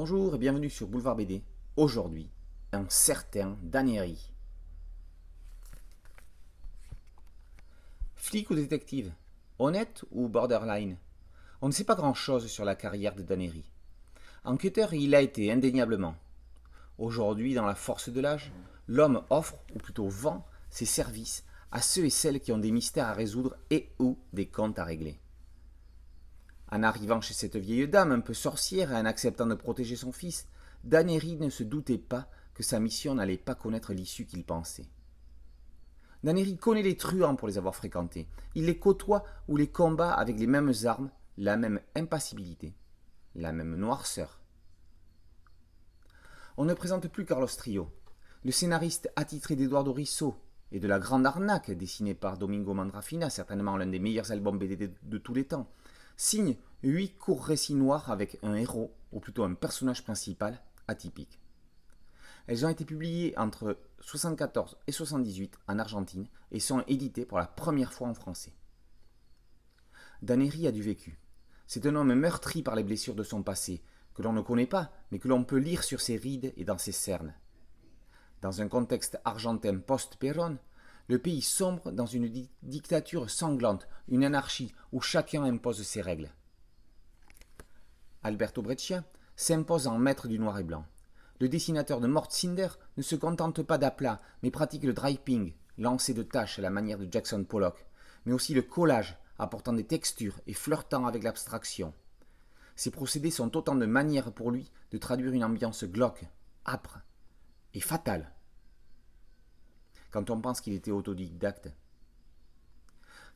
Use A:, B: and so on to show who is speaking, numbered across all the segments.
A: Bonjour et bienvenue sur Boulevard BD. Aujourd'hui, un certain Daneri. Flic ou détective? Honnête ou borderline? On ne sait pas grand-chose sur la carrière de Daneri. Enquêteur, il a été indéniablement. Aujourd'hui, dans la force de l'âge, l'homme offre, ou plutôt vend, ses services à ceux et celles qui ont des mystères à résoudre et ou des comptes à régler. En arrivant chez cette vieille dame un peu sorcière et en acceptant de protéger son fils, Daneri ne se doutait pas que sa mission n'allait pas connaître l'issue qu'il pensait. Daneri connaît les truands pour les avoir fréquentés. Il les côtoie ou les combat avec les mêmes armes, la même impassibilité, la même noirceur. On ne présente plus Carlos Trio, le scénariste attitré d'Eduardo Risso et de La Grande Arnaque, dessiné par Domingo Mandrafina, certainement l'un des meilleurs albums BD de tous les temps, signe 8 courts récits noirs avec un héros, ou plutôt un personnage principal, atypique. Elles ont été publiées entre 1974 et 1978 en Argentine et sont éditées pour la première fois en français. Daneri a du vécu. C'est un homme meurtri par les blessures de son passé, que l'on ne connaît pas, mais que l'on peut lire sur ses rides et dans ses cernes. Dans un contexte argentin post-Perón, le pays sombre dans une dictature sanglante, une anarchie où chacun impose ses règles. Alberto Breccia s'impose en maître du noir et blanc. Le dessinateur de Mort Cinder ne se contente pas d'aplats, mais pratique le draping, lancer de taches à la manière de Jackson Pollock, mais aussi le collage, apportant des textures et flirtant avec l'abstraction. Ces procédés sont autant de manières pour lui de traduire une ambiance glauque, âpre et fatale. Quand on pense qu'il était autodidacte.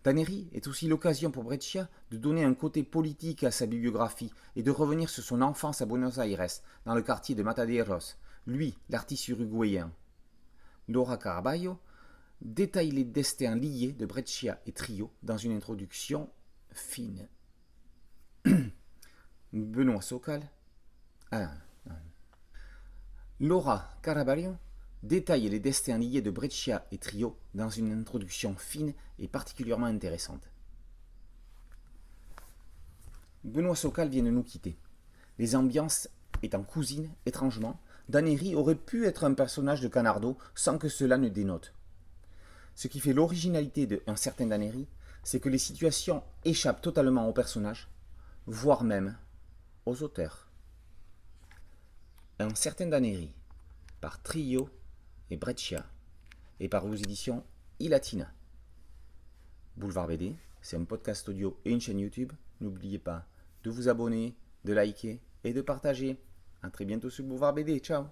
A: Daneri est aussi l'occasion pour Breccia de donner un côté politique à sa bibliographie et de revenir sur son enfance à Buenos Aires, dans le quartier de Mataderos, lui, l'artiste uruguayen. Laura Caraballo détaille les destins liés de Breccia et Trio dans une introduction fine. Benoît Socal. Laura Caraballo détaille les destins liés de Breccia et Trio dans une introduction fine et particulièrement intéressante. Benoît Socal vient de nous quitter. Les ambiances étant cousines, étrangement, Daneri aurait pu être un personnage de Canardo sans que cela ne dénote. Ce qui fait l'originalité d'un certain Daneri, c'est que les situations échappent totalement au personnage, voire même aux auteurs. Un certain Daneri, par Trio et Breccia, et par aux éditions iLatina. Boulevard BD, c'est un podcast audio et une chaîne YouTube. N'oubliez pas de vous abonner, de liker et de partager. A très bientôt sur Boulevard BD. Ciao.